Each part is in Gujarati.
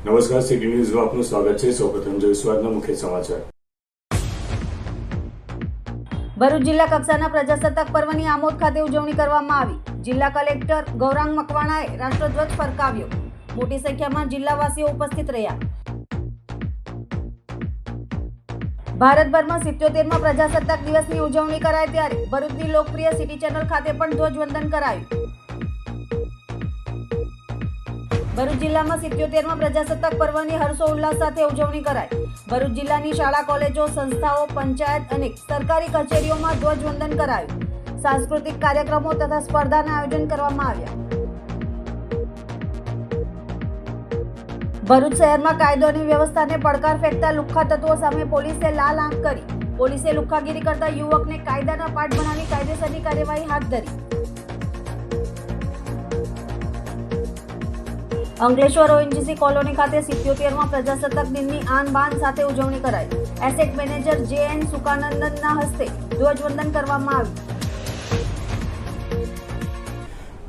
નમસ્કાર, સિટી ન્યૂઝમાં આપનું સ્વાગત છે। સૌપ્રથમ જોઈશું આજના મુખ્ય સમાચાર। ભરૂચ જિલ્લા કક્ષાના પ્રજાસત્તાક પર્વની આમોદ ખાતે ઉજવણી કરવામાં આવી। જિલ્લા કલેક્ટર ગૌરાંગ મકવાણાએ રાષ્ટ્રધ્વજ ફરકાવ્યો। મોટી સંખ્યામાં જિલ્લાવાસીઓ ઉપસ્થિત રહ્યા। ભારતભરમાં 77મા પ્રજાસત્તાક દિવસની ઉજવણી કરાય ત્યારે ભરૂચની લોકપ્રિય સિટી ચેનલ ખાતે પણ ધ્વજવંદન કરાયું। ભરૂચ જિલ્લામાં 77મા પ્રજાસત્તાક પર્વની હર્ષોલ્લાસ સાથે ઉજવણી કરાઈ। ભરૂચ જિલ્લાની શાળા, કોલેજો, સંસ્થાઓ, પંચાયત અને સરકારી કચેરીઓમાં ધ્વજવંદન કરાયું। સાંસ્કૃતિક કાર્યક્રમો તથા સ્પર્ધાના આયોજન કરવામાં આવ્યા। ભરૂચ શહેરમાં કાયદો અને વ્યવસ્થાને પડકાર ફેંકતા લુખ્ખા તત્વો સામે પોલીસે લાલ આંખ કરી। પોલીસે લુખ્ખાગીરી કરતા યુવકને કાયદાના પાઠ ભણાવી કાયદેસરની કાર્યવાહી હાથ ધરી। અંકલેશ્વર ઓએનજીસી કોલોની ખાતે 77મા પ્રજાસત્તાક દિનની આન બાન સાથે ઉજવણી કરાઈ। એસેટ મેનેજર JN સુકાનંદનના હસ્તે ધ્વજવંદન કરવામાં આવ્યું।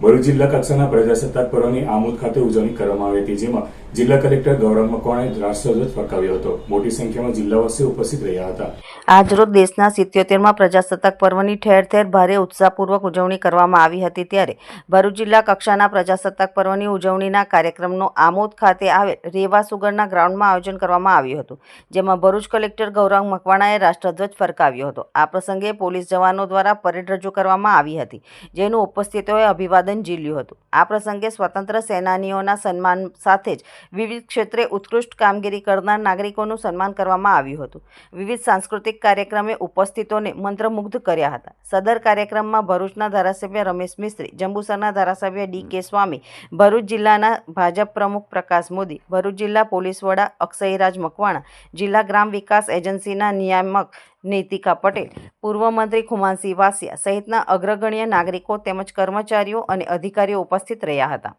ભરૂચ જિલ્લા કક્ષાના પ્રજાસત્તાક પર્વની આમોદ ખાતે ઉજવણી કરવામાં આવી હતી, જેમાં જિલ્લા કલેક્ટર ગૌરાંગ મકવાણાએ રાષ્ટ્રધ્વજ ફરકાવ્યો હતો। મોટી સંખ્યામાં જિલ્લાવાસીઓ ઉપસ્થિત રહ્યા હતા। આજરોજ દેશના 77મા પ્રજાસત્તાક પર્વની ઠેર ઠેર ભારે ઉત્સાહપૂર્વક ઉજવણી કરવામાં આવી હતી, ત્યારે ભરૂચ જિલ્લા કક્ષાના પ્રજાસત્તાક પર્વની ઉજવણીના કાર્યક્રમનો આમોદ ખાતે આવેલ રેવા સુગરના ગ્રાઉન્ડમાં આયોજન કરવામાં આવ્યું હતું, જેમાં ભરૂચ કલેક્ટર ગૌરાંગ મકવાણાએ રાષ્ટ્રધ્વજ ફરકાવ્યો હતો। આ પ્રસંગે પોલીસ જવાનો દ્વારા પરેડ રજૂ કરવામાં આવી હતી, જેનું ઉપસ્થિતોએ અભિવાદન ઝીલ્યું હતું। આ પ્રસંગે સ્વતંત્ર સેનાનીઓના સન્માન સાથે જ વિવિધ ક્ષેત્રે ઉત્કૃષ્ટ કામગીરી કરનાર નાગરિકોનું સન્માન કરવામાં આવ્યું હતું। વિવિધ સાંસ્કૃતિક કાર્યક્રમે ઉપસ્થિતોને મંત્રમુગ્ધ કર્યા હતા। સદર કાર્યક્રમમાં ભરૂચના ધારાસભ્ય રમેશ મિસ્ત્રી, જંબુસરના ધારાસભ્ય DK સ્વામી, ભરૂચ જિલ્લાના ભાજપ પ્રમુખ પ્રકાશ મોદી, ભરૂચ જિલ્લા પોલીસ વડા અક્ષયરાજ મકવાણા, જિલ્લા ગ્રામ વિકાસ એજન્સીના નિયામક નૈતિકા પટેલ, પૂર્વ મંત્રી ખુમાનસિંહ વાસિયા સહિતના અગ્રગણ્ય નાગરિકો તેમજ કર્મચારીઓ અને અધિકારીઓ ઉપસ્થિત રહ્યા હતા।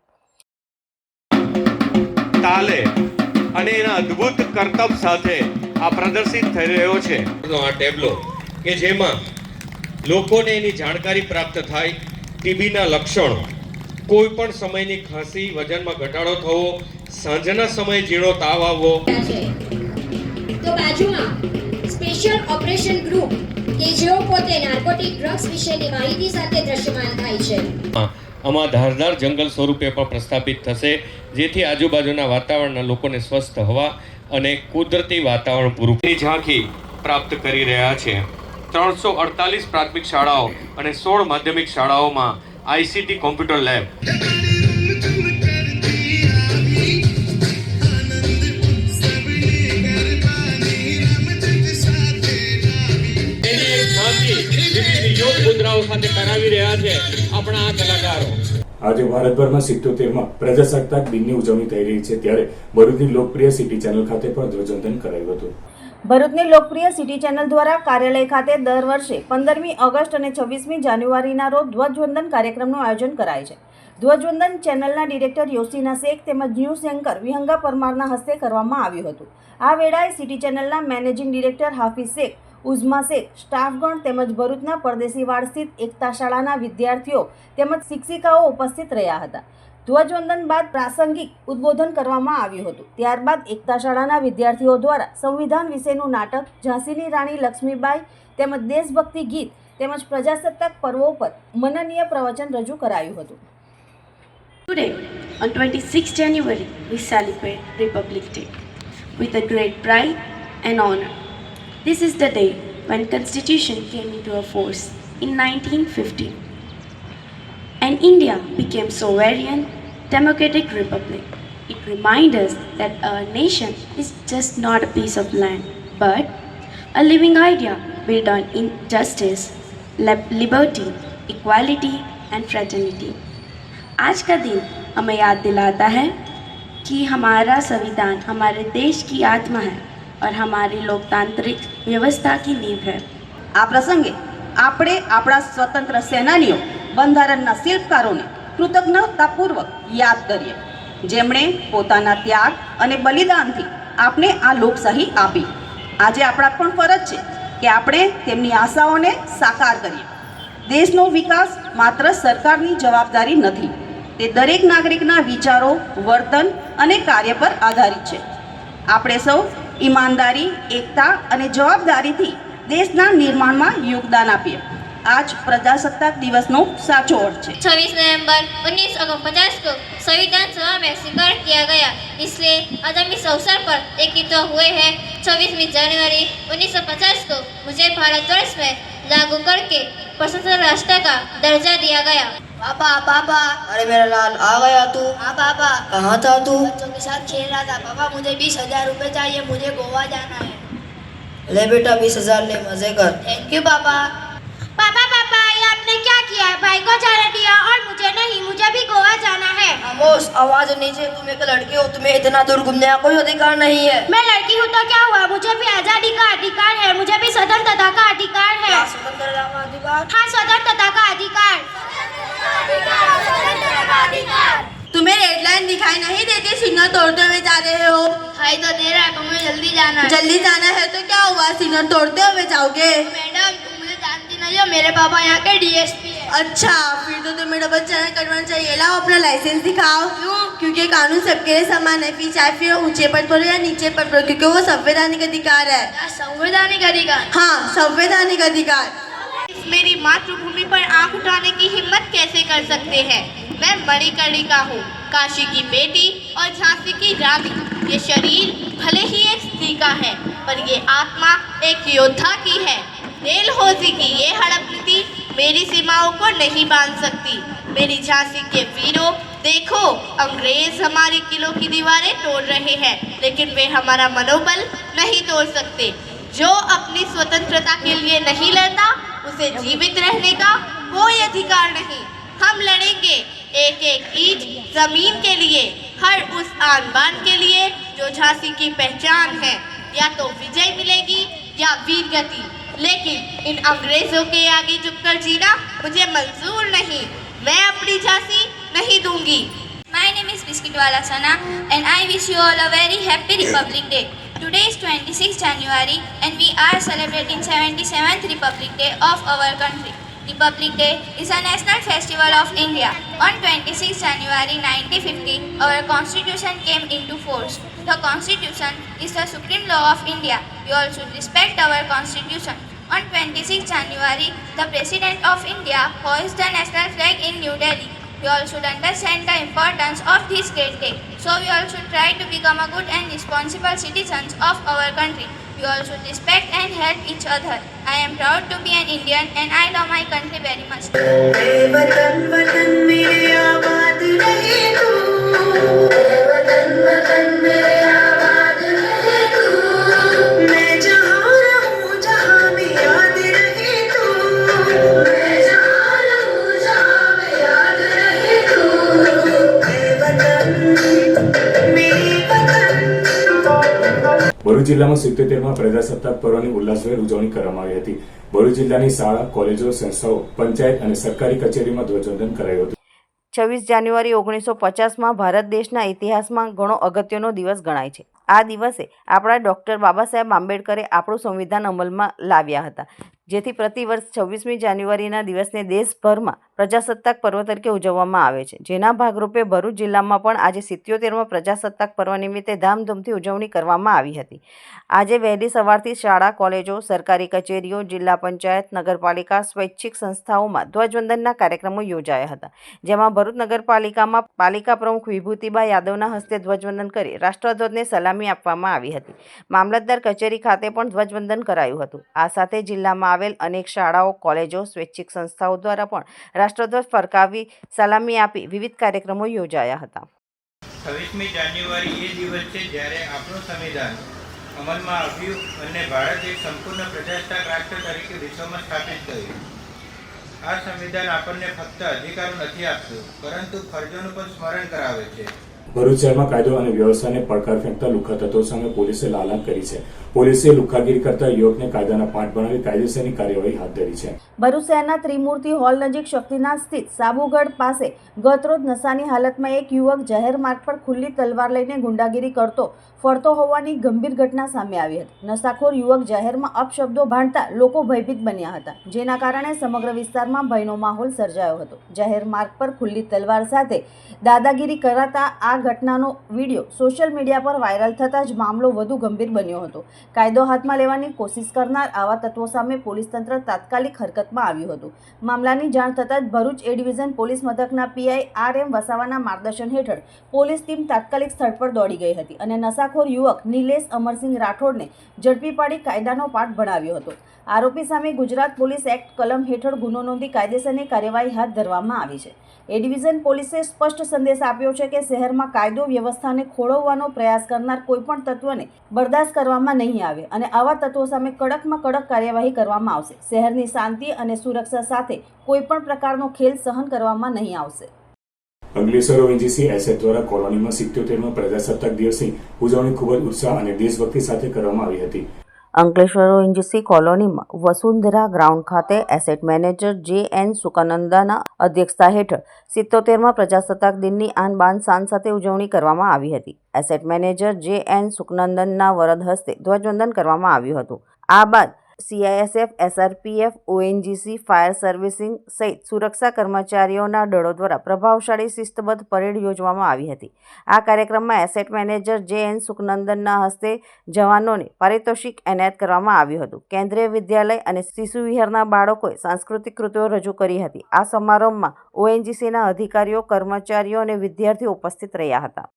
તાલે અને એના અદ્ભુત કરતબ સાથે આ પ્રદર્શિત થઈ રહ્યો છે આ ટેબ્લો કે જેમાં લોકોને એની જાણકારી પ્રાપ્ત થાય। ટીબીના લક્ષણો, કોઈ પણ સમયની ખાંસી, વજનમાં ઘટાડો થવો, સાંજના સમયે ઝીણો તાવ આવવો। તો બાજુમાં સ્પેશિયલ ઓપરેશન ગ્રુપ કે જેઓ પોતે નાર્કોટિક ડ્રગ્સ વિશેની માહિતી સાથે દ્રશ્યમાન થાય છે। આમાં ધારદાર જંગલ સ્વરૂપે પણ પ્રસ્થાપિત થશે, જેથી આજુબાજુના વાતાવરણના લોકોને સ્વસ્થ હવા અને કુદરતી વાતાવરણ પૂરું ઝાંખી પ્રાપ્ત કરી રહ્યા છે। 348 પ્રાથમિક શાળાઓ અને 16 માધ્યમિક શાળાઓમાં ICT કોમ્પ્યુટર લેબ, મુદ્રાઓ સાથે કરાવી રહ્યા છે આપણા આ કલાકારો। આજે ભારતભરમાં 77મા પ્રજાસત્તાક દિનની ઉજવણી થઈ રહી છે, ત્યારે ભરૂચની લોકપ્રિય સિટી ચેનલ ખાતે પણ ધ્વજવંદન કરાયું હતું। ભરૂચની લોકપ્રિય સિટી ચેનલ દ્વારા કાર્યાલય ખાતે દર વર્ષે 15મી ઓગસ્ટ અને 26મી જાન્યુઆરીના રોજ ધ્વજવંદન કાર્યક્રમનું આયોજન કરાય છે। ધ્વજવંદન ચેનલના ડિરેક્ટર યોસીના શેખ તેમજ ન્યૂઝ એન્કર વિહંગા પરમારના હસ્તે કરવામાં આવ્યું હતું। આ વેળાએ સિટી ચેનલના મેનેજિંગ ડિરેક્ટર હાફિઝ શેખ, ઉઝમા શેખ, સ્ટાફગણ તેમજ ભરૂચના પરદેશીવાડ સ્થિત એકતા શાળાના વિદ્યાર્થીઓ તેમજ શિક્ષિકાઓ ઉપસ્થિત રહ્યા હતા। ધ્વજવંદન બાદ પ્રાસંગિક ઉદ્બોધન કરવામાં આવ્યું હતું। ત્યારબાદ એકતા શાળાના વિદ્યાર્થીઓ દ્વારા સંવિધાન વિશેનું નાટક, ઝાંસીની રાણી લક્ષ્મીબાઈ તેમજ દેશભક્તિ ગીત તેમજ પ્રજાસત્તાક પર્વો પર મનનીય પ્રવચન રજૂ કરાયું હતું। Today, on 26 January, we celebrate Republic Day with a great pride and honor. This is the day when Constitution came into a force in 1950, and India became sovereign, democratic republic. It reminds us that our nation is just not a piece of land, but a living idea built on injustice, liberty, equality, and fraternity. आज का दिन हमें याद दिलाता है कि हमारा संविधान हमारे देश की आत्मा है और हमारी लोकतांत्रिक व्यवस्था की नींव है। આ પ્રસંગે આપણે આપણા સ્વતંત્ર સેનાનીઓ, બંધારણના શિલ્પકારોને કૃતજ્ઞતાપૂર્વક યાદ કરીએ, જેમણે પોતાના ત્યાગ અને બલિદાનથી આપણે આ લોકશાહી આપી। આજે આપણા પણ ફરજ છે કે આપણે તેમની આશાઓને સાકાર કરીએ। દેશનો વિકાસ માત્ર સરકારની જવાબદારી નથી, તે દરેક નાગરિકના વિચારો, વર્તન અને કાર્ય પર આધારિત છે. આપણે સૌ ઈમાનદારી, એકતા અને જવાબદારીથી દેશના નિર્માણમાં યોગદાન આપીએ. आज प्रजासत्ताक दिवस नो साचो अर्थ है. 26 नवंबर 1949 को संविधान सभा में स्वीकार किया गया. इसलिए आज हम इस अवसर पर एकत्रित हुए हैं. 26 जनवरी 1950 को मुझे भारतवर्ष में लागू करके स्वतंत्र राष्ट्र का दर्जा दिया गया. पापा पापा, अरे मेरा लाल आ गया तू? हाँ पापा, कहाँ था तू? बच्चों के साथ खेल रहा था. पापा मुझे 20,000 रुपए चाहिए, मुझे गोवा जाना है. ले बेटा 20,000 ले, मजे कर. थैंक यू पापा. पापा पापा, ये आपने क्या किया है? भाई को जाने दिया और मुझे नहीं. मुझे भी गोवा जाना है. खामोश, आवाज नीचे. तुम एक लड़की हो, तुम्हें इतना दूर घूमने का कोई अधिकार नहीं है. मैं लड़की हूँ तो क्या हुआ? मुझे भी आजादी का अधिकार है. मुझे भी स्वतंत्रता का अधिकार है. क्या स्वतंत्रता का अधिकार? हाँ, स्वतंत्रता का अधिकार. तुम्हें रेड लाइन दिखाई नहीं देती? सिग्नल तोड़ते हुए जा रहे हो. भाई तो दे रहा है पर मुझे जल्दी जाना है. जल्दी जाना है तो क्या हुआ, सिग्नल तोड़ते हुए जाओगे? मैडम, तुम मुझे जानती नहीं हो. मेरे पापा यहाँ के डीएसपी है. अच्छा, फिर तो तुम्हें डबल चैनल करवाना चाहिए. लाओ अपना लाइसेंस दिखाओ. क्यों? क्योंकि कानून सबके लिए समान है. फिर चाहे फिर ऊंचे पद पर हो या नीचे पद पर, क्योंकि वो संवैधानिक अधिकार है. संवैधानिक अधिकार? हाँ, संवैधानिक अधिकार. मेरी मातृभूमि पर आंख उठाने की हिम्मत कैसे कर सकते हैं? मैं मणिकर्णिका हूँ, काशी की बेटी और झांसी की रानी. ये शरीर भले ही एक स्त्री का है, पर ये आत्मा एक योद्धा की है. डलहौजी की ये हड़प नीति मेरी सीमाओं को नहीं बांध सकती. मेरी झांसी के वीरों, देखो, अंग्रेज हमारे किलों की दीवारें तोड़ रहे हैं, लेकिन वे हमारा मनोबल नहीं तोड़ सकते. जो अपनी स्वतंत्रता के लिए नहीं लड़ता, उसे जीवित रहने का कोई अधिकार नहीं. हम लड़ेंगे एक एक इंच जमीन के लिए, हर उस आन बान के लिए जो झांसी की पहचान है. या तो विजय मिलेगी या वीर गति, लेकिन इन अंग्रेजों के आगे झुककर जीना मुझे मंजूर नहीं. मैं अपनी झांसी नहीं दूंगी. My name is Biscuitwala Sana and I wish you all a very happy Republic Day. Today is 26 January and we are celebrating 77th Republic Day of our country. Republic Day is a national festival of India. On 26 January 1950, our constitution came into force. The constitution is the supreme law of India. We all should respect our constitution. On 26 January, the President of India hoists the national flag in New Delhi. We all should understand the importance of this great day. So we all should try to become a good and responsible citizens of our country. We all should respect and help each other. I am proud to be an Indian and I love my country very much. वतन वतन मेरे आबाद रहे तू. वतन वतन मेरे आबाद रहे तू. मैं जहाँ रहूँ जहाँ में याद रहे तू. मैं जहाँ रहूँ जहाँ में याद रहे तू. वतन मेरे वतन. ભરૂચ જિલ્લામાં 77મા પ્રજાસત્તાક પર્વની ઉલ્લાસભેર ઉજવણી કરવામાં આવી હતી. ભરૂચ જિલ્લાની શાળા, કોલેજો, સંસ્થાઓ, પંચાયત અને સરકારી કચેરીમાં ધ્વજવંદન કરાયું હતું. 26 જાન્યુઆરી 1950માં ભારત દેશના ઇતિહાસમાં ઘણો અગત્યનો દિવસ ગણાય છે. આ દિવસે આપણા ડૉક્ટર બાબા સાહેબ આંબેડકરે આપણું સંવિધાન અમલમાં લાવ્યા હતા, જેથી પ્રતિવર્ષ 26મી જાન્યુઆરીના દિવસને દેશભરમાં પ્રજાસત્તાક પર્વ તરીકે ઉજવવામાં આવે છે. જેના ભાગરૂપે ભરૂચ જિલ્લામાં પણ આજે 77મા પ્રજાસત્તાક પર્વ નિમિત્તે ધામધૂમથી ઉજવણી કરવામાં આવી હતી. આજે વહેલી સવારથી શાળા, કોલેજો, સરકારી કચેરીઓ, જિલ્લા પંચાયત, નગરપાલિકા, સ્વૈચ્છિક સંસ્થાઓમાં ધ્વજવંદનના કાર્યક્રમો યોજાયા હતા. જેમાં ભરૂચ નગરપાલિકામાં પાલિકા પ્રમુખ વિભૂતિબા યાદવના હસ્તે ધ્વજવંદન કરી રાષ્ટ્રધ્વજને સલામી આપવામાં આવી હતી. મામલતદાર કચેરી ખાતે પણ ધ્વજવંદન કરાયું હતું. આ સાથે જિલ્લામાં આવેલ અનેક શાળાઓ, કોલેજો, સ્વૈચ્છિક સંસ્થાઓ દ્વારા પણ રાષ્ટ્રધ્વજ ફરકાવી સલામી આપી વિવિધ કાર્યક્રમો યોજાયા હતા. 26મી જાન્યુઆરી એ દિવસ છે જ્યારે આપણું સંવિધાન અમલમાં આવ્યું અને ભારત એક સંપૂર્ણ પ્રજાસત્તાક રાષ્ટ્ર તરીકે વિશ્વમાં સ્થાપિત થયું. આ સંવિધાન આપણને ફક્ત અધિકારો નથી આપતું, પરંતુ ફરજોનું પણ સ્મરણ કરાવે છે. ભરૂચ શહેરમાં કાયદો અને વ્યવસ્થાને પડકાર ફેંકતા લુખ્ખા તત્વો સામે પોલીસે લાલામ કરી છે. પોલીસે લુખ્ખાગીરી કરતા યુવકને કાયદાના પાઠ ભણાવી કાયદેસરની કાર્યવાહી હાથ ધરી છે. ભરૂચ શહેરના ત્રિમૂર્તિ હોલ નજીક શક્તિનાથ સ્થિત સાબુગઢ પાસે ગતરોજ નશાની હાલતમાં એક યુવક જાહેર માર્ગ પર ખુલ્લી તલવાર લઈને ગુંડાગીરી કરતો ફરતો હોવાની ગંભીર ઘટના સામે આવી હતી. નશાખોર યુવક જાહેરમાં અપશબ્દો ભાંડતા લોકો ભયભીત બન્યા હતા, જેના કારણે સમગ્ર વિસ્તારમાં ભયનો માહોલ સર્જાયો હતો. જાહેર માર્ગ પર ખુલ્લી તલવાર સાથે દાદાગીરી કરાતા આ ઘટનાનો વિડીયો સોશિયલ મીડિયા પર વાયરલ થતાં જ મામલો વધુ ગંભીર બન્યો હતો. કાયદો હાથમાં લેવાની કોશિશ કરનાર આવા તત્વો સામે પોલીસ તંત્ર તાત્કાલિક હરકતમાં આવ્યું હતું. મામલાની જાણ થતાં જ ભરૂચ એ ડિવિઝન પોલીસ મથકના પીઆઈ RM વસાવાના માર્ગદર્શન હેઠળ પોલીસ ટીમ તાત્કાલિક સ્થળ પર દોડી ગઈ હતી અને નશાખોર યુવક નિલેશ અમરસિંહ રાઠોડને ઝડપી પાડી કાયદાનો પાઠ ભણાવ્યો હતો. આરોપી સામે ગુજરાત પોલીસ એક્ટ કલમ હેઠળ ગુનો નોંધી કાયદેસરની કાર્યવાહી હાથ ધરવામાં આવી છે. એ ડિવિઝન પોલીસે સ્પષ્ટ સંદેશ આપ્યો છે કે શહેરમાં કાયદો વ્યવસ્થાને ખોળવવાનો પ્રયાસ કરનાર કોઈપણ તત્વને બરદાસ્ત કરવામાં નહીં આવે અને આવા તત્વો સામે કડકમાં કડક કાર્યવાહી કરવામાં આવશે. શહેરની શાંતિ અને સુરક્ષા સાથે કોઈપણ પ્રકારનો ખેલ સહન કરવામાં નહીં આવશે. અંકલેશ્વર ONGC એસેટ દ્વારા કોલોનીમાં 77મા પ્રજાસત્તાક દિવસની ઉજવણી ખૂબ જ ઉત્સાહ અને દેશભક્તિ સાથે કરવામાં આવી હતી. અંકલેશ્વર ONGC કોલોનીમાં વસુંધરા ગ્રાઉન્ડ ખાતે એસેટ મેનેજર JN સુકાનંદાના અધ્યક્ષતા હેઠળ 77મા પ્રજાસત્તાક દિનની આન બાન શાન સાથે ઉજવણી કરવામાં આવી હતી. એસેટ મેનેજર JN સુકાનંદનના વરદ હસ્તે ધ્વજવંદન કરવામાં આવ્યું હતું. આ બાદ CISF, SRPF, ONGC, fire servicing સહિત સુરક્ષા કર્મચારીઓના દળો દ્વારા પ્રભાવશાળી શિસ્તબદ્ધ પરેડ યોજવામાં આવી હતી. આ કાર્યક્રમમાં એસેટ મેનેજર JN સુકનંદનના હસ્તે જવાનોને પારિતોષિક એનાયત કરવામાં આવ્યું હતું. કેન્દ્રીય વિદ્યાલય અને શિશુ વિહારના બાળકોએ સાંસ્કૃતિક કૃતિઓ રજૂ કરી હતી. આ સમારોહમાં ONGCના અધિકારીઓ, કર્મચારીઓ અને વિદ્યાર્થીઓ ઉપસ્થિત રહ્યા હતા.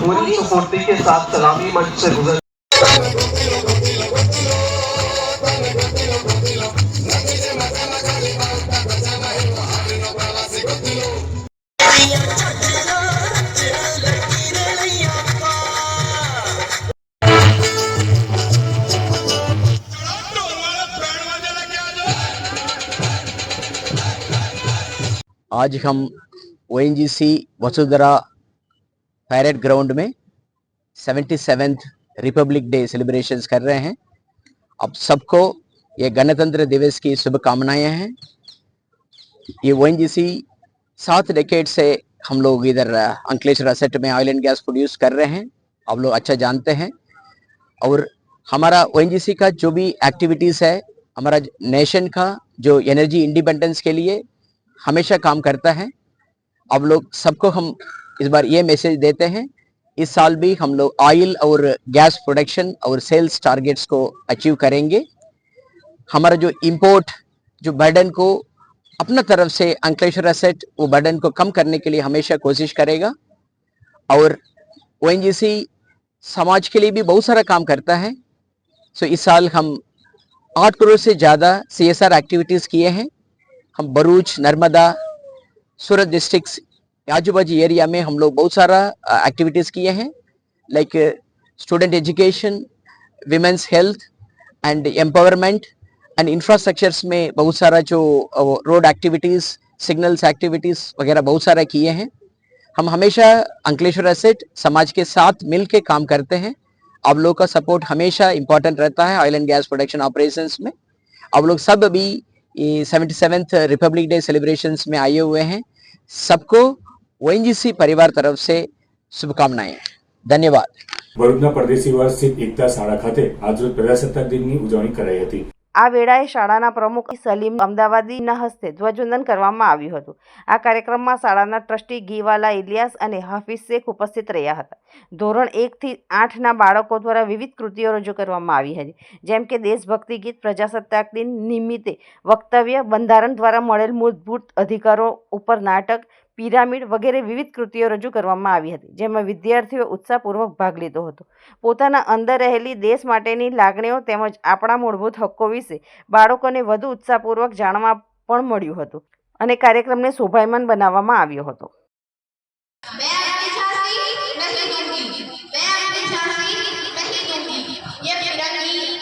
पूरी सफूर्ती के साथ सलामी मंच से गुजर आज हम ONGC वसुंधरा पैरेड ग्राउंड में 77th रिपब्लिक डे सेलिब्रेशंस कर रहे हैं. अब सबको ये गणतंत्र दिवस की शुभकामनाएं हैं. ये ONGC 7 डेकेड से हम लोग इधर अंकलेश्वर एसेट में ऑयल एंड गैस प्रोड्यूस कर रहे हैं. आप लोग अच्छा जानते हैं. और हमारा ONGC का जो भी एक्टिविटीज़ है, हमारा नेशन का जो एनर्जी इंडिपेंडेंस के लिए हमेशा काम करता है. अब लोग सबको हम इस बार ये मैसेज देते हैं, इस साल भी हम लोग ऑयल और गैस प्रोडक्शन और सेल्स टारगेट्स को अचीव करेंगे. हमारा जो इंपोर्ट जो बर्डन को अपना तरफ से अंकलेश्वर एसेट वो बर्डन को कम करने के लिए हमेशा कोशिश करेगा. और ONGC समाज के लिए भी बहुत सारा काम करता है. सो इस साल हम 8 करोड़ से ज़्यादा CSR एक्टिविटीज़ किए हैं. हम भरूच, नर्मदा, सूरत डिस्ट्रिक्ट आजू बाजू एरिया में हम लोग बहुत सारा एक्टिविटीज़ किए हैं, like student education, women's health and empowerment and infrastructures में बहुत सारा जो रोड एक्टिविटीज़, सिग्नल्स एक्टिविटीज़ वगैरह बहुत सारा किए हैं. हम हमेशा अंकलेश्वर एसेट समाज के साथ मिल के काम करते हैं. आप लोगों का सपोर्ट हमेशा इम्पोर्टेंट रहता है oil and gas production operations में. आप लोग सब अभी 77th रिपब्लिक डे सेलिब्रेशंस में आए हुए हैं. सबको ONGC परिवार तरफ से शुभकामनाएं. धन्यवाद. ભરૂચના પરદેશી વિવાસ સ્થિત એકતા શાળા ખાતે આજરોજ પ્રજાસત્તાક દિનની ઉજવણી કરાઈ હતી. આ વેળાએ શાળાના પ્રમુખ સલીમ અમદાવાદીના હસ્તે ધ્વજવંદન કરવામાં આવ્યું હતું. આ કાર્યક્રમમાં શાળાના ટ્રસ્ટી ઘીવાલા ઇલિયાસ અને હાફિઝ શેખ ઉપસ્થિત રહ્યા હતા. ધોરણ 1 થી 8ના બાળકો દ્વારા વિવિધ કૃતિઓ રજૂ કરવામાં આવી હતી, જેમ કે દેશભક્તિ ગીત, પ્રજાસત્તાક દિન નિમિત્તે વક્તવ્ય, બંધારણ દ્વારા મળેલ મૂળભૂત અધિકારો ઉપર નાટક, પિરામિડ વગેરે વિવિધ કૃતિઓ રજૂ કરવામાં આવી હતી, જેમાં વિદ્યાર્થીઓ ઉત્સાહપૂર્વક ભાગ લીધો હતો. પોતાના અંદર રહેલી દેશ માટેની લાગણીઓ તેમજ આપણા મૂળભૂત હક્કો વિશે બાળકોને વધુ ઉત્સાહપૂર્વક જાણવા પણ મળ્યું હતું અને કાર્યક્રમને શોભાયમાન બનાવવામાં આવ્યો હતો.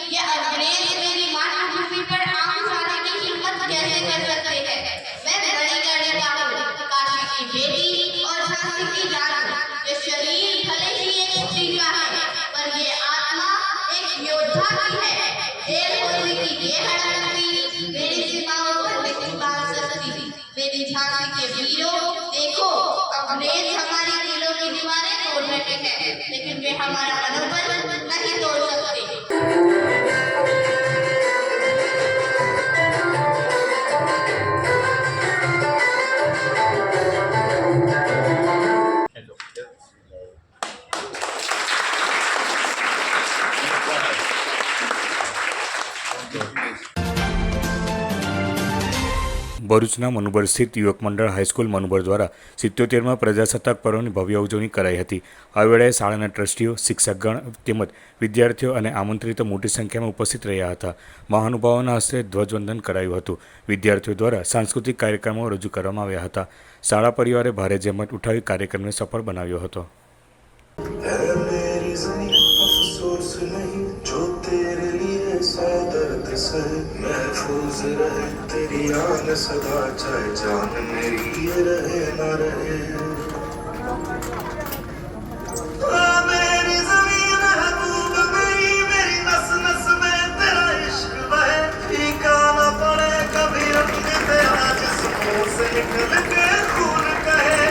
ये अंग्रेज मेरी मातृभूमि पर आंख उठाने की हिम्मत कैसे कर सकते हैं? झांसी की रानी। ये शरीर भले ही एक स्त्री का है, पर ये आत्मा एक योद्धा की है। देर होती कि ये हड़कती, मेरी सीमाओं पर नहीं बांध सकती। मेरी झांसी के वीरों, देखो अंग्रेज हमारी दिलों की दीवारें तोड़ रहे हैं, लेकिन वे हमारा मनोबल नहीं तोड़ सकते। ભરૂચના મનુબર સ્થિત યુવક મંડળ હાઈસ્કૂલ મનુબર દ્વારા 77મા પ્રજાસત્તાક પર્વની ભવ્ય ઉજવણી કરાઈ હતી। આ વેળાએ શાળાના ટ્રસ્ટીઓ, શિક્ષકગણ તેમજ વિદ્યાર્થીઓ અને આમંત્રિતો મોટી સંખ્યામાં ઉપસ્થિત રહ્યા હતા। મહાનુભાવોના હસ્તે ધ્વજવંદન કરાયું હતું। વિદ્યાર્થીઓ દ્વારા સાંસ્કૃતિક કાર્યક્રમો રજૂ કરવામાં આવ્યા હતા। શાળા પરિવારે ભારે જહેમત ઉઠાવી કાર્યક્રમને સફળ બનાવ્યો હતો। महफूज रहे तेरी आन सदा, चाहे जान मेरी ये रहे ना रहे। मेरी जमीन है तू मेरी, मेरी नस नस में तेरा इश्क बहे। फीका न पड़े कभी रंग तेरा, जिस्मों से निकल के खून कहे।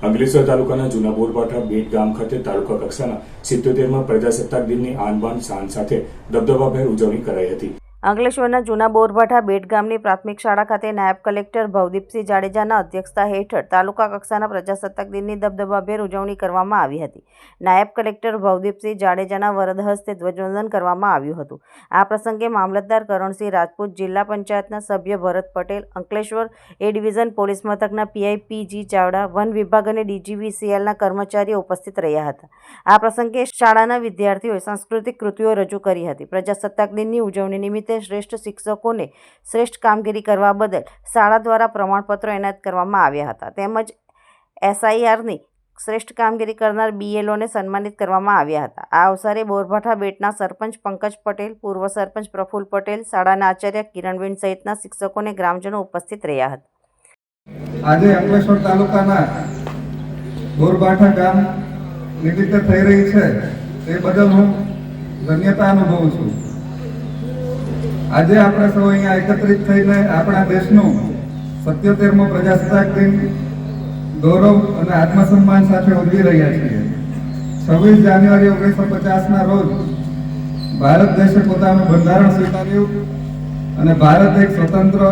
અંકલેશ્વર તાલુકાના જૂના બોરબાઠા બેટ ગામ ખાતે તાલુકા કક્ષાના 77મા પ્રજાસત્તાક દિનની આન બાન શાન સાથે દબદબાભેર ઉજવણી કરાઈ હતી। અંકલેશ્વરના જૂના બોરભાઠા બેટ ગામની પ્રાથમિક શાળા ખાતે નાયબ કલેક્ટર ભવદીપસિંહ જાડેજાના અધ્યક્ષતા હેઠળ તાલુકા કક્ષાના પ્રજાસત્તાક દિનની દબદબાભેર ઉજવણી કરવામાં આવી હતી। નાયબ કલેક્ટર ભવદીપસિંહ જાડેજાના વરદ હસ્તે ધ્વજવંદન કરવામાં આવ્યું હતું। આ પ્રસંગે મામલતદાર કરણસિંહ રાજપૂત, જિલ્લા પંચાયતના સભ્ય Bharat Patel, Ankleshwar A division police મથકના પીઆઈ પી.જી. ચાવડા, વન વિભાગ અને ડીજીવીસીએલના કર્મચારીઓ ઉપસ્થિત રહ્યા હતા। આ પ્રસંગે શાળાના વિદ્યાર્થીઓએ સાંસ્કૃતિક કૃતિઓ રજૂ કરી હતી। પ્રજાસત્તાક દિનની ઉજવણી નિમિત્તે શ્રેષ્ઠ શિક્ષકોને શ્રેષ્ઠ કામગીરી કરવા બદલ શાળા દ્વારા પ્રમાણપત્રો એનાયત કરવામાં આવ્યા હતા। તેમજ એસઆઈઆરની શ્રેષ્ઠ કામગીરી કરનાર બીએલઓને સન્માનિત કરવામાં આવ્યા હતા। આ અવસરે બોરભાઠા બેટના સરપંચ પંકજ પટેલ, પૂર્વ સરપંચ પ્રફુલ્લ પટેલ, શાળાના આચાર્ય કિરણબેન સહિતના શિક્ષકો અને ગ્રામજનો ઉપસ્થિત રહ્યા હતા। આજે અંકલેશ્વર તાલુકાના બોરભાઠા ગામ નિમિત્તે થઈ રહી છે તે બદલ હું ધન્યતા અનુભવું છું। આજે આપણે સૌ અહીંયા એકત્રિત થઈને આપણા દેશનું 77મો પ્રજાસત્તાક દિન ગૌરવ અને આત્મસન્માન સાથે ઉજવી રહ્યા છીએ। 26 જાન્યુઆરી 1950ના રોજ ભારત દેશે પોતાનું બંધારણ સ્વીકાર્યું અને ભારત એક સ્વતંત્ર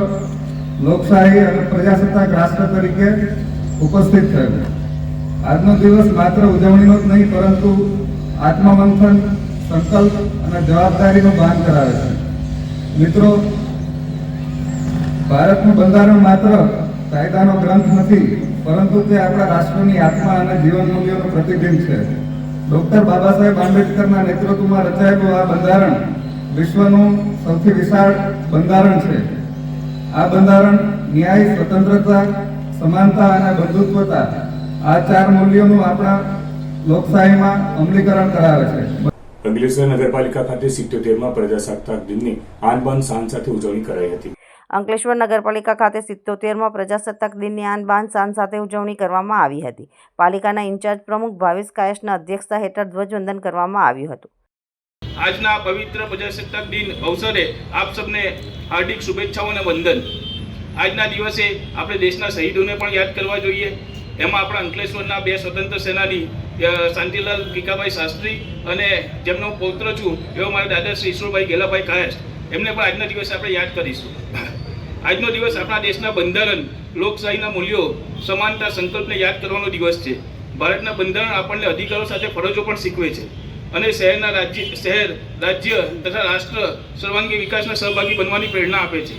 લોકશાહી અને પ્રજાસત્તાક રાષ્ટ્ર તરીકે ઉપસ્થિત થયું। આજનો દિવસ માત્ર ઉજવણીનો જ નહીં, પરંતુ આત્મમંથન, સંકલ્પ અને જવાબદારીનું ભાન કરાવે છે। મિત્રો, ભારતનું બંધારણ માત્ર કાયદાનો ગ્રંથ નથી, પરંતુ તે આપણા રાષ્ટ્રની આત્મા અને જીવન મૂલ્યોનું પ્રતિબિંબ છે। ડોક્ટર બાબા સાહેબ આંબેડકરના નેતૃત્વમાં રચાયેલું આ બંધારણ વિશ્વનું સૌથી વિશાળ બંધારણ છે। આ બંધારણ ન્યાય, સ્વતંત્રતા, સમાનતા અને બંધુત્વતા આ 4 મૂલ્યોનું આપણા લોકશાહીમાં અમલીકરણ કરાવે છે। અંકલેશ્વર નગરપાલિકા ખાતે 77મા પ્રજાસત્તાક દિનની આન બાન શાન સાથે ઉજવણી કરાઈ હતી। અંકલેશ્વર નગરપાલિકા ખાતે 77મા પ્રજાસત્તાક દિનની આન બાન શાન સાથે ઉજવણી કરવામાં આવી હતી। પાલિકાના ઇન્ચાર્જ પ્રમુખ ભાવેશ કાયશના અધ્યક્ષતા હેઠળ ધ્વજવંદન કરવામાં આવ્યું હતું। આજના પવિત્ર પ્રજાસત્તાક દિન અવસરે આપ સૌને હાર્દિક શુભેચ્છાઓ અને વંદન। આજના દિવસે આપણે દેશના શહીદોને પણ યાદ કરવા જોઈએ। એમાં આપણા અંકલેશ્વરના 2 સ્વતંત્ર સેનાની શાંતિલાલ કિકાભાઈ શાસ્ત્રી અને જેમનો પૌત્ર છું એવો મારા દાદા શ્રી ઈશ્વરભાઈ ગેલાભાઈ કાયશ, એમને પણ આજના દિવસે આપણે યાદ કરીશું। આજનો દિવસ આપણા દેશના બંધારણ, લોકશાહીના મૂલ્યો, સમાનતા, સંકલ્પને યાદ કરવાનો દિવસ છે। ભારતના બંધારણ આપણને અધિકારો સાથે ફરજો પણ શીખવે છે અને શહેર, રાજ્ય તથા રાષ્ટ્ર સર્વાંગી વિકાસના સહભાગી બનવાની પ્રેરણા આપે છે।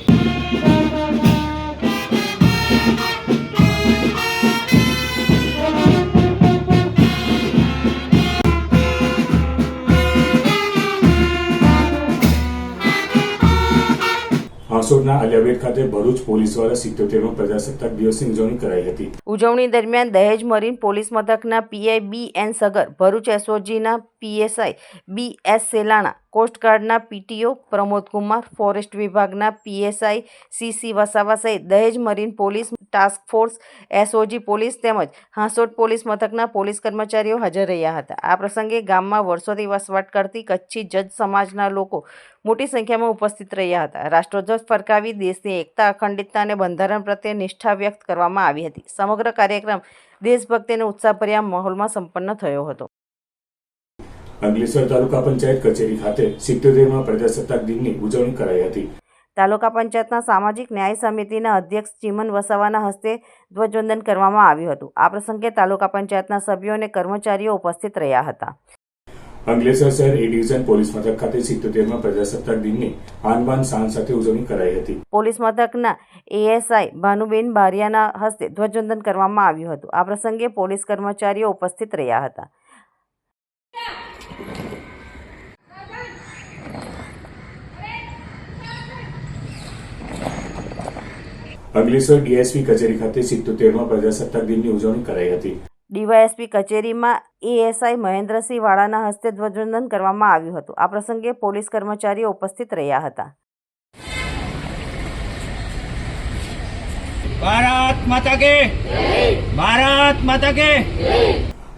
હાંસોડના આલિયાબેટ ખાતે ભરૂચ પોલીસ દ્વારા 77મા પ્રજાસત્તાક દિવસની ઉજવણી કરાઈ હતી। ઉજવણી દરમિયાન દહેજ મરીન પોલીસ મથકના પીઆઈ બી.એન. સગર, ભરૂચ એસઓજીના પીએસઆઈ BS સેલાણા, કોસ્ટગાર્ડના PTO પ્રમોદ કુમાર, ફોરેસ્ટ વિભાગના PSI CC વસાવા સહિત Dahej marine police task force, SOG police તેમજ હાંસોટ પોલીસ મથકના પોલીસ કર્મચારીઓ હાજર રહ્યા હતા. આ પ્રસંગે ગામમાં વર્ષોથી વસવાટ કરતી કચ્છી જજ સમાજના લોકો મોટી સંખ્યામાં ઉપસ્થિત રહ્યા હતા. રાષ્ટ્રધ્વજ ફરકાવી દેશની એકતા, અખંડિતતા અને બંધારણ પ્રત્યે નિષ્ઠા વ્યક્ત કરવામાં આવી હતી. સમગ્ર કાર્યક્રમ દેશભક્તિ અને ઉત્સાહભર્યા માહોલમાં સંપન્ન થયો હતો. અંકલેશ્વર તાલુકા પંચાયત કચેરી ખાતે 77મા પ્રજાસત્તાક દિનની ઉજવણી કરાઈ હતી. તાલુકા પંચાયતના સામાજિક ન્યાય સમિતિના અધ્યક્ષ ચીમન વસાવાના હસ્તે ધ્વજવંદન કરવામાં આવ્યું હતું. આ પ્રસંગે તાલુકા પંચાયતના સભ્યો અને કર્મચારીઓ ઉપસ્થિત રહ્યા હતા. અંકલેશ્વર શહેર A ડિવિઝન પોલીસ મથક ખાતે 77મા પ્રજાસત્તાક દિનની આન બાન શાન સાથે ઉજવણી કરાઈ હતી. પોલીસ મથકના ASI ભાનુબેન બારિયાના હસ્તે ધ્વજવંદન કરવામાં આવ્યું હતું. આ પ્રસંગે પોલીસ કર્મચારીઓ ઉપસ્થિત રહ્યા હતા. અંકલેશ્વર DSP કચેરી ખાતે 77મા પ્રજાસત્તાક દિનની ઉજવણી કરાઈ હતી. DYSP કચેરીમાં ASI મહેન્દ્રસિંહ વાળાના હસ્તે ધ્વજવંદન કરવામાં આવ્યું હતું. આ પ્રસંગે પોલીસ કર્મચારીઓ ઉપસ્થિત રહ્યા હતા. ભારત માતા કે ભારત માતા કે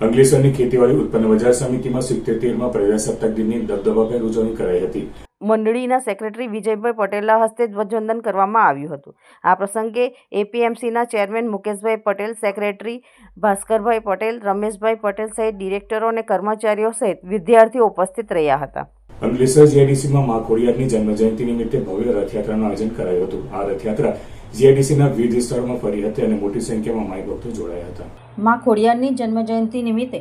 અંકલેશ્વરની ખેતીવાડી ઉત્પન્ન બજાર સમિતિમાં 77મા પ્રજાસત્તાક દિનની દબદબાભેર ઉજવણી કરાઈ હતી. મંડળીના સેક્રેટરી વિજયભાઈ પટેલના હસ્તે ધ્વજવંદન કરવામાં આવ્યું હતું. આ પ્રસંગે APMCના ચેરમેન મુકેશભાઈ પટેલ, સેક્રેટરી ભાસ્કરભાઈ પટેલ, રમેશભાઈ પટેલ સહિત ડિરેક્ટરો અને કર્મચારીઓ સહિત વિદ્યાર્થીઓ ઉપસ્થિત રહ્યા હતા. અંકલેશ્વર GIDCમાં મા ખોડિયારની જન્મજયંતિ નિમિત્તે ભવ્ય રથયાત્રાનું આયોજન કરાયું હતું. આ રથયાત્રા GIDCના વિવિધ સ્થળોમાં ફરી હતી અને મોટી સંખ્યામાં માઈ ભક્તો જોડાયા હતા. મા ખોડિયારની જન્મજયંતિ નિમિત્તે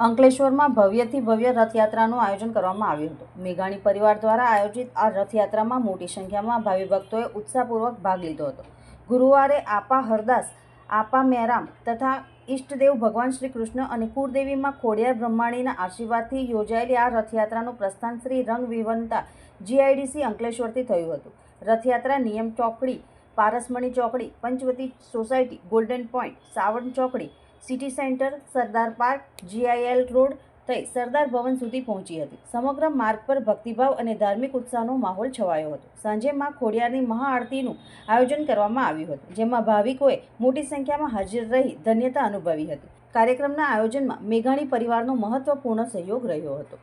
અંકલેશ્વરમાં ભવ્યથી ભવ્ય રથયાત્રાનું આયોજન કરવામાં આવ્યું હતું. મેઘાણી પરિવાર દ્વારા આયોજિત આ રથયાત્રામાં મોટી સંખ્યામાં ભાવિ ભક્તોએ ઉત્સાહપૂર્વક ભાગ લીધો હતો. ગુરુવારે આપા હરદાસ, આપા મેરામ તથા ઈષ્ટદેવ ભગવાન શ્રી કૃષ્ણ અને કુળદેવીમાં ખોડિયાર બ્રહ્માણીના આશીર્વાદથી યોજાયેલી આ રથયાત્રાનું પ્રસ્થાન શ્રી રંગ વિવનતા GIDC અંકલેશ્વરથી થયું હતું. રથયાત્રા નિયમ ચોકડી, પારસમણી ચોકડી, પંચવટી સોસાયટી, ગોલ્ડન પોઈન્ટ, સાવણ ચોકડી, સિટી સેન્ટર, સરદાર પાર્ક, GIL રોડ થઈ સરદાર ભવન સુધી પહોંચી હતી. સમગ્ર માર્ગ પર ભક્તિભાવ અને ધાર્મિક ઉત્સાહનો માહોલ છવાયો હતો. સાંજે મા ખોડિયારની મહાઆરતીનું આયોજન કરવામાં આવ્યું હતું, જેમાં ભાવિકોએ મોટી સંખ્યામાં હાજર રહી ધન્યતા અનુભવી હતી. કાર્યક્રમના આયોજનમાં મેઘાણી પરિવારનો મહત્વપૂર્ણ સહયોગ રહ્યો હતો.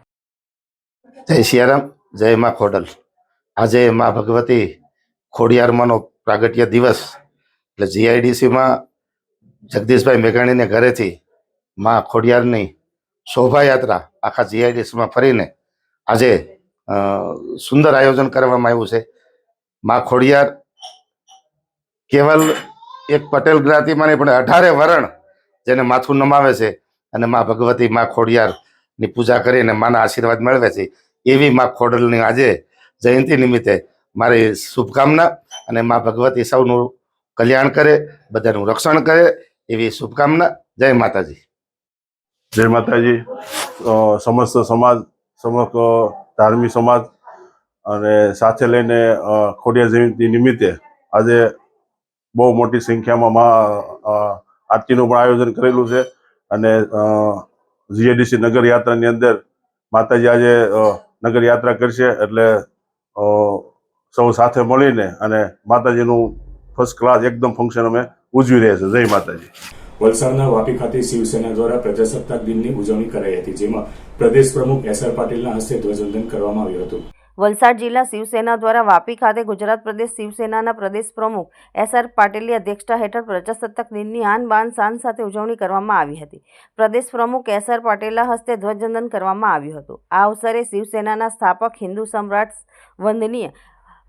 જય સિયારામ, જય મા ખોડલ. આજે મા ભગવતી ખોડિયારમાંનો પ્રાગટ્ય દિવસ એટલે GIDCમાં જગદીશભાઈ મેઘાણીને ઘરેથી મા ખોડિયારની શોભાયાત્રા આખા GIDCમાં ફરીને આજે સુંદર આયોજન કરવામાં આવ્યું છે. મા ખોડિયાર કેવલ એક પટેલ જ્ઞાતિમાં નહીં પણ 18 વરણ જેને માથું નમાવે છે અને મા ભગવતી મા ખોડિયારની પૂજા કરીને માના આશીર્વાદ મેળવે છે. એવી મા ખોડલની આજે જયંતિ નિમિત્તે મારી શુભકામના અને મા ભગવતી સૌનું કલ્યાણ કરે, બધાનું રક્ષણ કરે એવી શુભકામના. જય માતાજી. જય માતાજી. સમસ્ત સમાજ, સમસ્ત ધાર્મિક સમાજ અને સાથે લઈને ખોડિયાર જયંતિ નિમિત્તે આજે બહુ મોટી સંખ્યામાં આરતીનું પણ આયોજન કરેલું છે અને GIDC નગર યાત્રાની અંદર માતાજી આજે નગર યાત્રા કરશે એટલે સૌ સાથે મળીને અને માતાજીનું ફર્સ્ટ ક્લાસ એકદમ ફંક્શન અમે ઉજવી રહ્યા છે. જય માતાજી. વલસાડના વાપી ખાતે શિવસેના દ્વારા પ્રજાસત્તાક દિનની ઉજવણી કરાઈ હતી, જેમાં પ્રદેશ પ્રમુખ SR પાટીલના હસ્તે ધ્વજવંદન કરવામાં આવ્યું હતું. વલસાડ જિલ્લા શિવસેના દ્વારા વાપી ખાતે ગુજરાત પ્રદેશ શિવસેનાના પ્રદેશ પ્રમુખ SR પાટીલની અધ્યક્ષતા હેઠળ પ્રજાસત્તાક દિનની આન બાન શાન સાથે ઉજવણી કરવામાં આવી હતી. પ્રદેશ પ્રમુખ SR પાટીલના હસ્તે ધ્વજવંદન કરવામાં આવ્યું હતું. આ અવસરે શિવસેનાના સ્થાપક, હિન્દુ સમ્રાટ વંદનીય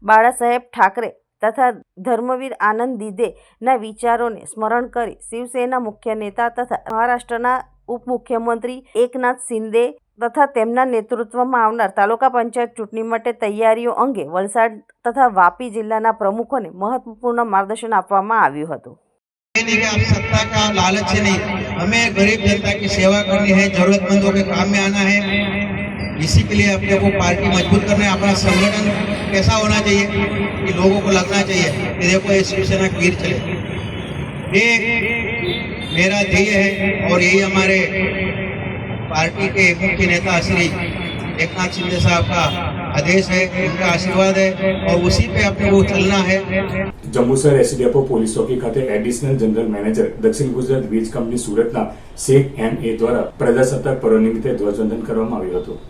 બાળા સાહેબ ઠાકરે તથા ધર્મવીર આનંદ દીદેના વિચારોને સ્મરણ કરી શિવસેના મુખ્ય નેતા તથા મહારાષ્ટ્રના ઉપમુખ્યમંત્રી એકનાથ શિંદે તથા તેમના નેતૃત્વમાં આવનાર તાલુકા પંચાયત ચૂંટણી માટે તૈયારીઓ અંગે વલસાડ તથા વાપી જિલ્લાના પ્રમુખોને મહત્વપૂર્ણ માર્ગદર્શન આપવામાં આવ્યું હતું. सत्ता का लालच से नहीं, हमें गरीब जनता की सेवा करनी है, जरूरतमंदों के काम में आना है. इसी के लिए अपने को पार्टी मजबूत करना है. अपना संगठन कैसा होना चाहिए कि लोगों को लगना चाहिए कि देखो ये शिवसेना वीर चले. ये मेरा ध्येय है और यही हमारे पार्टी के मुख्य नेता श्री एकनाथ शिंदे साहब का आदेश है, उनका आशीर्वाद है और उसी पे अपने को चलना है। જંબુસર એસી ડેપો પોલીસ ચોકી ખાતે એડિશનલ જનરલ મેનેજર દક્ષિણ ગુજરાત વીજ કંપની સુરતના શેખ M.A. દ્વારા પ્રજાસત્તાક પર્વ નિમિત્તે ધ્વજવંદન કરવામાં આવ્યું હતું.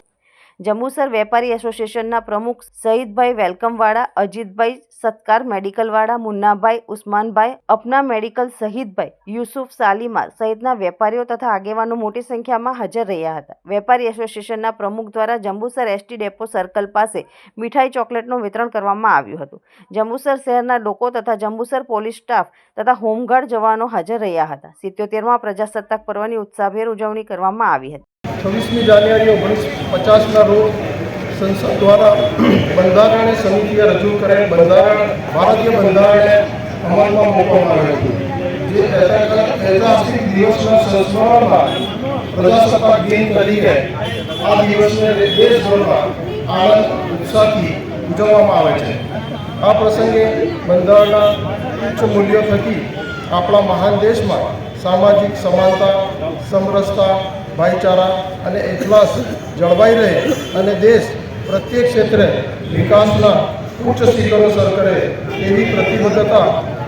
જંબુસર વેપારી એસોસિએશનના પ્રમુખ શહીદભાઈ વેલકમવાળા, અજીતભાઈ સત્કાર મેડિકલવાળા, મુન્નાભાઈ, ઉસ્માનભાઈ, અપના મેડિકલ શહીદભાઈ, યુસુફ સાલીમાર સહિતના વેપારીઓ તથા આગેવાનો મોટી સંખ્યામાં હાજર રહ્યા હતા. વેપારી એસોસિએશનના પ્રમુખ દ્વારા જંબુસર એસટી ડેપો સર્કલ પાસે મીઠાઈ ચોકલેટનું વિતરણ કરવામાં આવ્યું હતું. જંબુસર શહેરના લોકો તથા જંબુસર પોલીસ સ્ટાફ તથા હોમગાર્ડ જવાનો હાજર રહ્યા હતા. 77મા પ્રજાસત્તાક પર્વની ઉત્સાહભેર ઉજવણી કરવામાં આવી હતી. 26મી જાન્યુઆરી 1950ના રોજ સંસદ દ્વારા બંધારણીય સમિતિએ રજૂ કરેલ ભારતીય બંધારણને અમલમાં મૂકવામાં આવ્યું હતું. જે ઐતિહાસિક દિવસના સંસ્મરણમાં પ્રજાસત્તાક દિન તરીકે આ દિવસને દેશભરમાં આનંદ ઉત્સાહથી ઉજવવામાં આવે છે. આ પ્રસંગે બંધારણના ઉચ્ચ મૂલ્યો થકી આપણા મહાન દેશમાં સામાજિક સમાનતા, સમરસતા, ભાઈચારા અને એકલાસ જળવાઈ રહે અને દેશ પ્રત્યેક ક્ષેત્રે વિકાસના ઉચ્ચ શિખરો સર કરે તેવી પ્રતિબદ્ધતા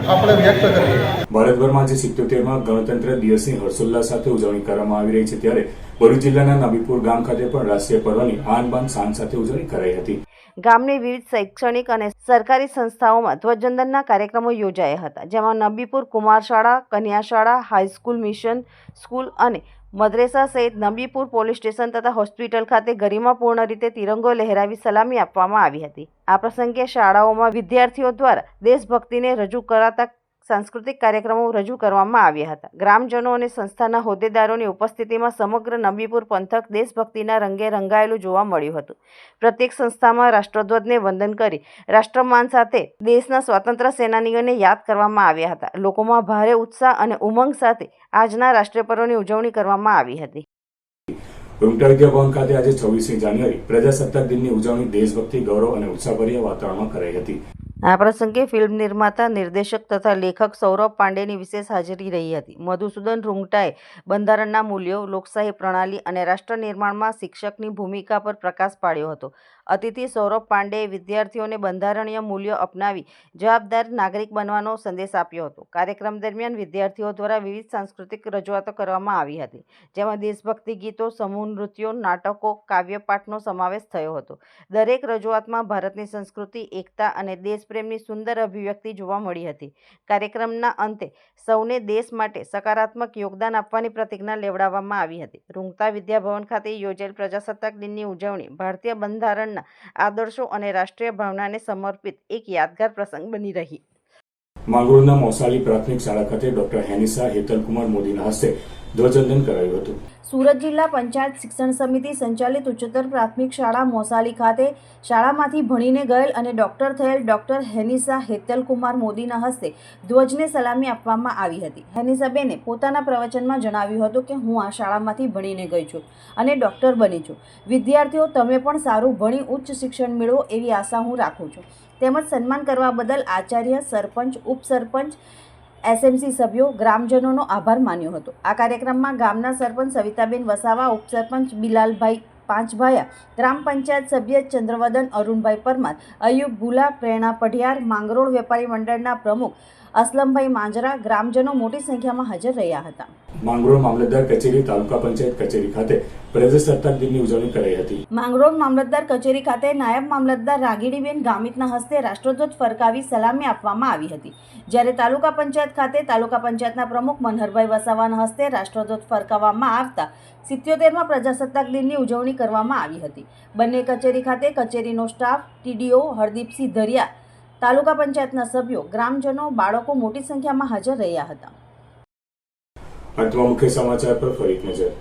આપણે વ્યક્ત કરીએ. ભારતભરમાં આજે 77મા ગણતંત્ર દિવસની હર્ષોલ્લાસ સાથે ઉજવણી કરવામાં આવી રહી છે, ત્યારે ભરૂચ જિલ્લાના નબીપુર ગામ ખાતે પણ રાષ્ટ્રીય પર્વની આન બાન શાન સાથે ઉજવણી કરાઈ હતી. ગામની વિવિધ શૈક્ષણિક અને સરકારી સંસ્થાઓમાં ધ્વજવંદનના કાર્યક્રમો યોજાયા હતા, જેમાં નબીપુર કુમાર શાળા, કન્યા શાળા, હાઈસ્કૂલ, મિશન સ્કૂલ અને મદ્રેસા સહિત નબીપુર પોલીસ સ્ટેશન તથા હોસ્પિટલ ખાતે ગરિમાપૂર્ણ રીતે તિરંગો લહેરાવી સલામી આપવામાં આવી હતી. આ પ્રસંગે શાળાઓમાં વિદ્યાર્થીઓ દ્વારા દેશભક્તિને રજૂ કરાતા સાંસ્કૃતિક કાર્યક્રમો રજૂ કરવામાં આવ્યા હતા. ગ્રામજનો અને સંસ્થાના હોદ્દેદારોની ઉપસ્થિતિમાં સમગ્ર નબીપુર પંથક દેશભક્તિના રંગે રંગાયેલું જોવા મળ્યું હતું. પ્રત્યેક સંસ્થામાં રાષ્ટ્રધ્વજને વંદન કરી રાષ્ટ્રમાન સાથે દેશના સ્વાતંત્ર્ય સેનાનીઓને યાદ કરવામાં આવ્યા હતા. લોકોમાં ભારે ઉત્સાહ અને ઉમંગ સાથે આજના રાષ્ટ્રીય પર્વની ઉજવણી કરવામાં આવી હતી. રૂમટા વિદ્યાભવન ખાતે આજે 26મી જાન્યુઆરી પ્રજાસત્તાક દિનની ઉજવણી દેશભક્તિ, ગૌરવ અને ઉત્સાહભર્યા વાતાવરણમાં કરાઈ હતી. આ પ્રસંગે ફિલ્મ નિર્માતા, નિર્દેશક તથા લેખક સૌરભ પાંડેની વિશેષ હાજરી રહી હતી. મધુસૂદન રૂંગટાએ બંધારણના મૂલ્યો, લોકશાહી પ્રણાલી અને રાષ્ટ્ર નિર્માણમાં શિક્ષકની ભૂમિકા પર પ્રકાશ પાડ્યો હતો. અતિથિ સૌરભ પાંડેએ વિદ્યાર્થીઓને બંધારણીય મૂલ્યો અપનાવી જવાબદાર નાગરિક બનવાનો સંદેશ આપ્યો હતો. કાર્યક્રમ દરમિયાન વિદ્યાર્થીઓ દ્વારા વિવિધ સાંસ્કૃતિક રજૂઆતો કરવામાં આવી હતી, જેમાં દેશભક્તિ ગીતો, સમૂહ નૃત્યો, નાટકો, કાવ્યપાઠનો સમાવેશ થયો હતો. દરેક રજૂઆતમાં ભારતની સંસ્કૃતિ, એકતા અને દેશપ્રેમની સુંદર અભિવ્યક્તિ જોવા મળી હતી. કાર્યક્રમના અંતે સૌને દેશ માટે સકારાત્મક યોગદાન આપવાની પ્રતિજ્ઞા લેવડાવવામાં આવી હતી. રૂંગટા વિદ્યાભવન ખાતે યોજાયેલ પ્રજાસત્તાક દિનની ઉજવણી ભારતીય બંધારણના આદર્શો અને રાષ્ટ્રીય ભાવનાને સમર્પિત એક યાદગાર પ્રસંગ બની રહી. માંગરોળના મોસાળી પ્રાથમિક શાળા ખાતે ડોક્ટર હેનિસા હેતલકુમાર મોદીના હસ્તે ધ્વજવંદન કરાયું હતું. સુરત જિલ્લા પંચાયત શિક્ષણ સમિતિ સંચાલિત ઉચ્ચતર પ્રાથમિક શાળા મોસાળી ખાતે શાળામાંથી ભણીને ગયેલ અને ડોક્ટર થયેલ ડોક્ટર હેનિસા હેતલકુમાર મોદીના હસ્તે ધ્વજને સલામી આપવામાં આવી હતી. હેનિસાબેને પોતાના પ્રવચનમાં જણાવ્યું હતું કે હું આ શાળામાંથી ભણીને ગઈ છું અને ડોક્ટર બની છું. વિદ્યાર્થીઓ, તમે પણ સારું ભણી ઉચ્ચ શિક્ષણ મેળવો એવી આશા હું રાખું છું. તેમજ સન્માન કરવા બદલ આચાર્ય, સરપંચ, ઉપસરપંચ, એસએમસી સભ્યો, ગ્રામજનોનો આભાર માન્યો હતો. આ કાર્યક્રમમાં ગામના સરપંચ સવિતાબેન વસાવા, ઉપસરપંચ બિલાલભાઈ પાંચભાયા, ગ્રામ પંચાયત સભ્ય ચંદ્રવદન અરુણભાઈ પરમાર, અયુબ ભુલા, પ્રેરણા પઢિયાર, માંગરોળ વેપારી મંડળના પ્રમુખ અસલમભાઈ માંજરા, ગ્રામજનો મોટી સંખ્યામાં હાજર રહ્યા હતા. માંગરોળ મામલતદાર કચેરી, તાલુકા પંચાયત કચેરી ખાતે પ્રજાસત્તાક દિનની ઉજવણી કરાઈ હતી. માંગરોળ મામલતદાર કચેરી ખાતે નાયબ મામલતદાર રાગીણીબેન ગામિતના હસ્તે રાષ્ટ્રધ્વજ ફરકાવી સલામી આપવામાં આવી હતી. જ્યારે તાલુકા પંચાયત ખાતે તાલુકા પંચાયતના પ્રમુખ મનહરભાઈ વસાવાના હસ્તે રાષ્ટ્રધ્વજ ફરકાવવામાં આવતા 77મા પ્રજાસત્તાક દિનની ઉજવણી કરવામાં આવી હતી. બંને કચેરી ખાતે કચેરીનો સ્ટાફ, ટીડીઓ હરદીપસિંહ ધરિયા, તાલુકા પંચાયતના સભ્યો, ગ્રામજનો, બાળકો મોટી સંખ્યામાં હાજર રહ્યા હતા. અંતમાં મુખ્ય સમાચાર પર ફરી નજર.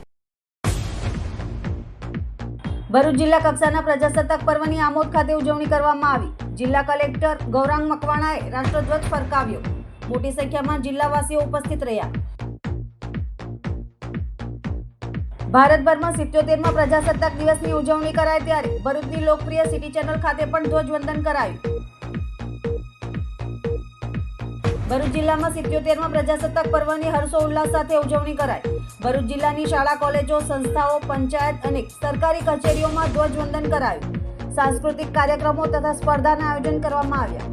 ભરૂચ જિલ્લા કક્ષાના પ્રજાસત્તાક પર્વની આમોદ ખાતે ઉજવણી કરવામાં આવી. જિલ્લા કલેક્ટર ગૌરાંગ મકવાણાએ રાષ્ટ્રધ્વજ ફરકાવ્યો. મોટી સંખ્યામાં જિલ્લાવાસીઓ ઉપસ્થિત રહ્યા. ભારતભરમાં 77મા પ્રજાસત્તાક દિવસની ઉજવણી કરાય ત્યારે ભરૂચની લોકપ્રિય સિટી ચેનલ ખાતે પણ ધ્વજવંદન કરાયું. ભરૂચ જિલ્લામાં 77મા પ્રજાસત્તાક પર્વની હર્ષોલ્લાસ સાથે ઉજવણી કરાઈ. ભરૂચ જિલ્લાની શાળા કોલેજો સંસ્થાઓ પંચાયત અને સરકારી કચેરીઓમાં ધ્વજવંદન કરાયું. સાંસ્કૃતિક કાર્યક્રમો તથા સ્પર્ધાના આયોજન કરવામાં આવ્યા.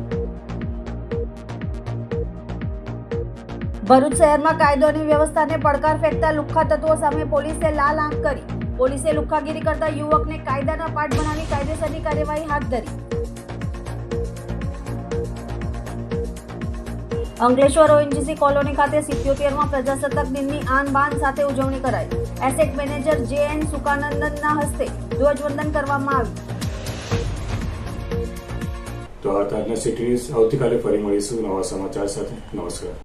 ભરૂચ શહેરમાં કાયદો અને વ્યવસ્થાને પડકાર ફેંકતા લુખ્ખા તત્વો સામે પોલીસે લાલ આંખ કરી. પોલીસે લુખ્ખાગીરી કરતા યુવકને કાયદાના પાઠ ભણાવી કાયદેસરની કાર્યવાહી હાથ ધરી. અંકલેશ્વર ઓએનજીસી કોલોની ખાતે 77મા પ્રજાસત્તાક દિનની આન બાન સાથે ઉજવણી કરાઈ. એસેટ મેનેજર JN સુકાનંદનના હસ્તે ધ્વજવંદન કરવામાં આવ્યું. તો આ હતા આજના સિટી ન્યૂઝ. આવતીકાલે ફરી મળીશું નવા સમાચાર સાથે. નમસ્કાર.